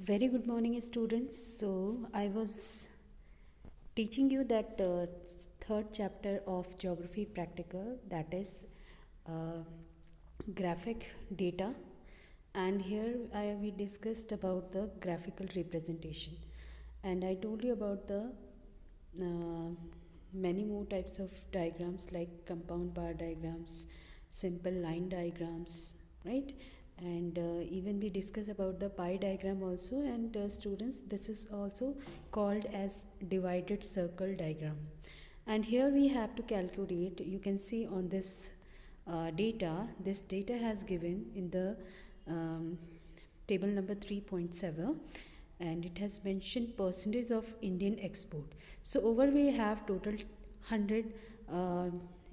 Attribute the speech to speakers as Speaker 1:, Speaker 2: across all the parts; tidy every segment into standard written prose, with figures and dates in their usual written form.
Speaker 1: Very good morning, students. So, I was teaching you that third chapter of Geography Practical, that is uh, graphic data, and here we discussed about the graphical representation, and I told you about the uh, many more types of diagrams like compound bar diagrams, simple line diagrams, right? And even we discuss about the pie diagram also, and students, this is also called as divided circle diagram. And here we have to calculate, you can see on this data, this data has given in the um, table number 3.7, and it has mentioned percentage of Indian export. So over we have total 100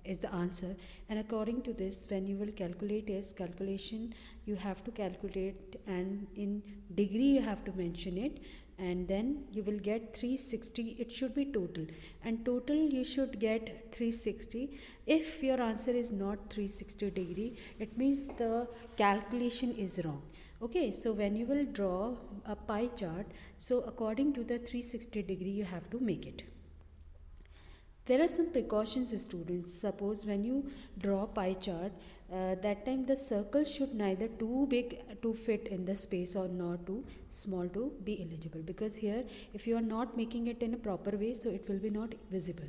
Speaker 1: is the answer, and according to this, when you will calculate is calculation, you have to calculate, and in degree you have to mention it, and then you will get 360. It should be total, and total you should get 360. If your answer is not 360 degree, it means the calculation is wrong. Okay, so when you will draw a pie chart, so according to the 360 degree you have to make it. There are some precautions, students. Suppose when you draw pie chart, that time the circle should neither too big to fit in the space or not too small to be eligible, because here if you are not making it in a proper way, so it will be not visible,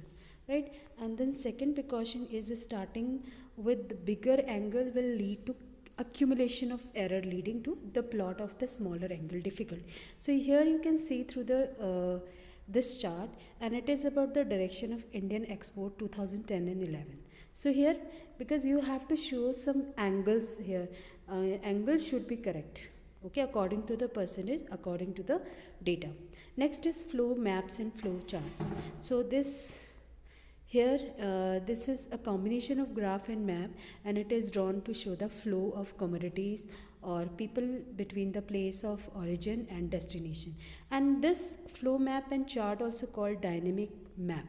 Speaker 1: right? And then second precaution is starting with the bigger angle will lead to accumulation of error, leading to the plot of the smaller angle difficult. So here you can see through the this chart, and it is about the direction of Indian export 2010 and 11. So here, because you have to show some angles here, angles should be correct, okay, according to the percentage, according to the data. Next is flow maps and flow charts. So this here, this is a combination of graph and map, and it is drawn to show the flow of commodities or people between the place of origin and destination. And this flow map and chart also called dynamic map,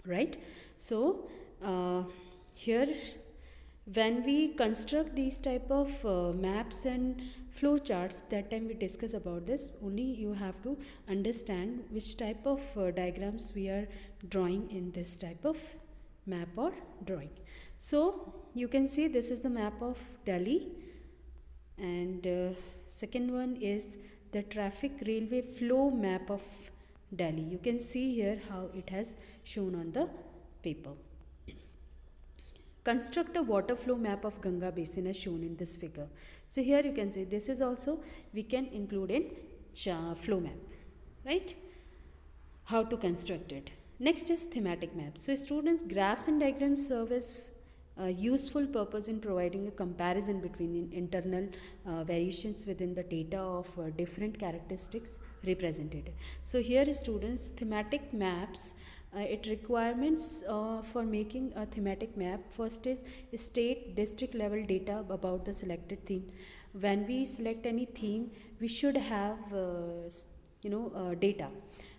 Speaker 1: right? So here, when we construct these type of maps and flow charts, that time we discuss about this, only you have to understand which type of diagrams we are drawing in this type of map or drawing. So you can see this is the map of Delhi, and second one is the traffic railway flow map of Delhi. You can see here how it has shown on the paper. Construct a water flow map of Ganga basin as shown in this figure. So here you can see this is also we can include in flow map, right? How to construct it. Next is thematic maps. So students, graphs and diagrams serve as a useful purpose in providing a comparison between internal variations within the data of different characteristics represented. So here students, thematic maps, it requirements for making a thematic map. First is state district level data about the selected theme. When we select any theme, we should have data.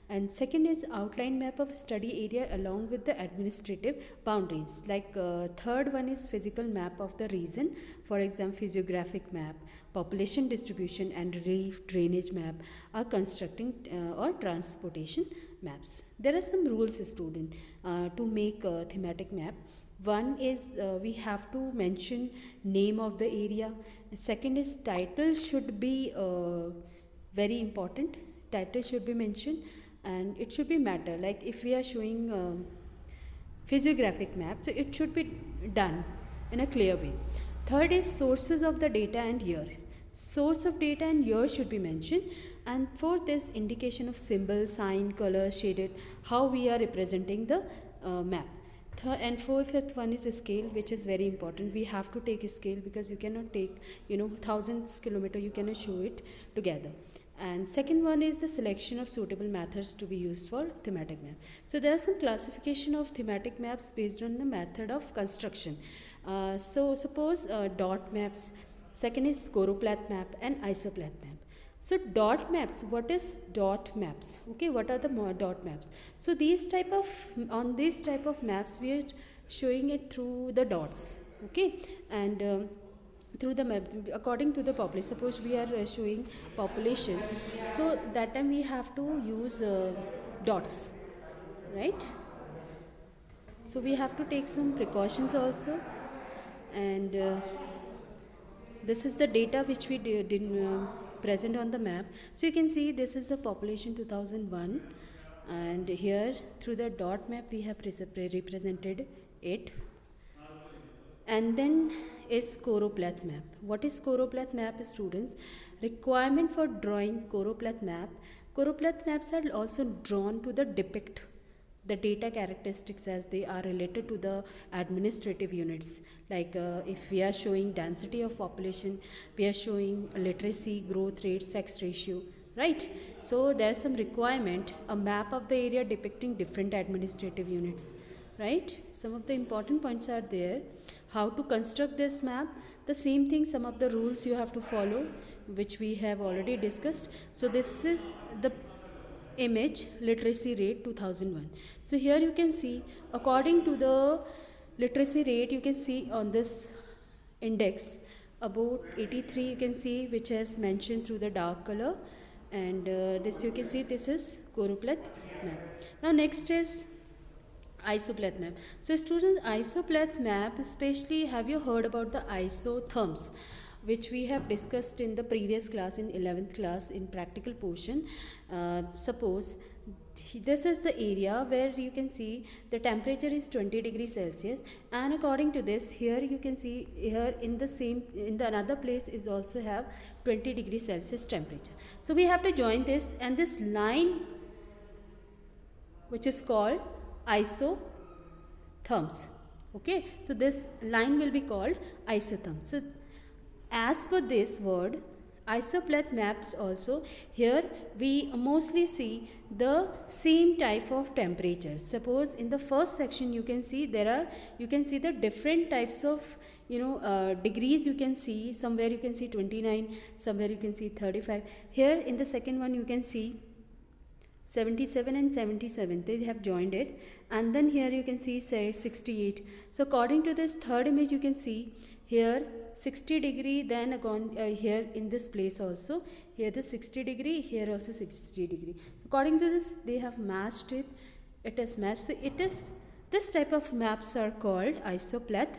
Speaker 1: And second is outline map of study area along with the administrative boundaries. Like third one is physical map of the region, for example physiographic map, population distribution and relief drainage map are constructing or transportation maps. There are some rules, student, to make a thematic map. One is we have to mention name of the area. Second is title should be very important. Title should be mentioned, and it should be matter. Like if we are showing physiographic map, so it should be done in a clear way. Third is sources of the data and year. Source of data and year should be mentioned. And fourth is indication of symbol, sign, color, shaded, how we are representing the map. Third and fifth one is a scale, which is very important. We have to take a scale, because you cannot take thousands kilometer, you cannot show it together. And second one is the selection of suitable methods to be used for thematic map. So there are some classification of thematic maps based on the method of construction. So suppose dot maps, second is choropleth map and isopleth map. So dot maps, what is dot maps? Okay, what are the dot maps? So these type of, on this type of maps we are showing it through the dots. Okay, and through the map according to the population. Suppose we are showing population, so that time we have to use dots, right? So we have to take some precautions also. And this is the data which we did present on the map. So you can see this is the population 2001, and here through the dot map we have represented it. And then is choropleth map. What is choropleth map, students? Requirement for drawing choropleth map. Choropleth maps are also drawn to the depict the data characteristics as they are related to the administrative units. Like if we are showing density of population, we are showing literacy, growth rate, sex ratio, right? So there's some requirement, a map of the area depicting different administrative units, right? Some of the important points are there. How to construct this map? The same thing, some of the rules you have to follow, which we have already discussed. So this is the image literacy rate 2001. So here you can see according to the literacy rate, you can see on this index about 83 you can see, which has mentioned through the dark color, and this you can see this is choropleth map. Now next is isopleth map. So students, isopleth map, especially have you heard about the isotherms, which we have discussed in the previous class in 11th class in practical portion. Suppose this is the area where you can see the temperature is 20 degrees Celsius, and according to this here you can see here in the same in the another place is also have 20 degrees Celsius temperature. So we have to join this, and this line which is called isotherms. Okay, so this line will be called isotherm. So as for this word isopleth maps also, here we mostly see the same type of temperatures. Suppose in the first section you can see you can see the different types of degrees. You can see somewhere you can see 29, somewhere you can see 35. Here in the second one you can see 77 and 77, they have joined it, and then here you can see say 68. So according to this third image you can see here 60 degree, then here in this place also here the 60 degree, here also 60 degree. According to this they have matched it, it is matched. So it is this type of maps are called isopleth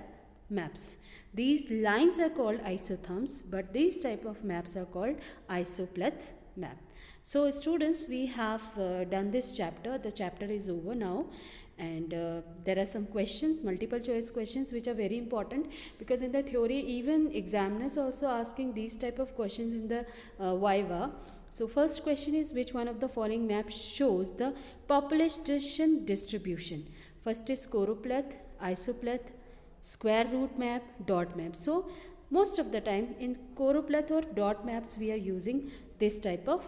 Speaker 1: maps. These lines are called isotherms, but these type of maps are called isopleth map. So students, we have done this chapter. The chapter is over now, and there are some questions, multiple choice questions, which are very important, because in the theory even examiners also asking these type of questions in the Viva. So first question is, which one of the following maps shows the population distribution? First is choropleth, isopleth, square root map, dot map. So most of the time in choropleth or dot maps we are using this type of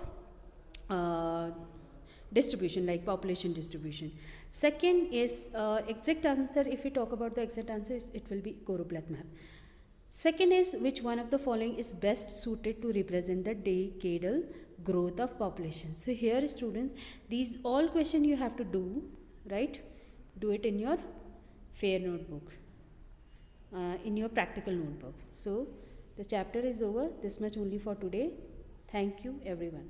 Speaker 1: distribution, like population distribution. Second is exact answer. If we talk about the exact answer, it will be choropleth map. Second is, which one of the following is best suited to represent the decadal growth of population? So here students, these all question you have to do, right? Do it in your fair notebook, in your practical notebooks. So the chapter is over. This much only for today. Thank you everyone.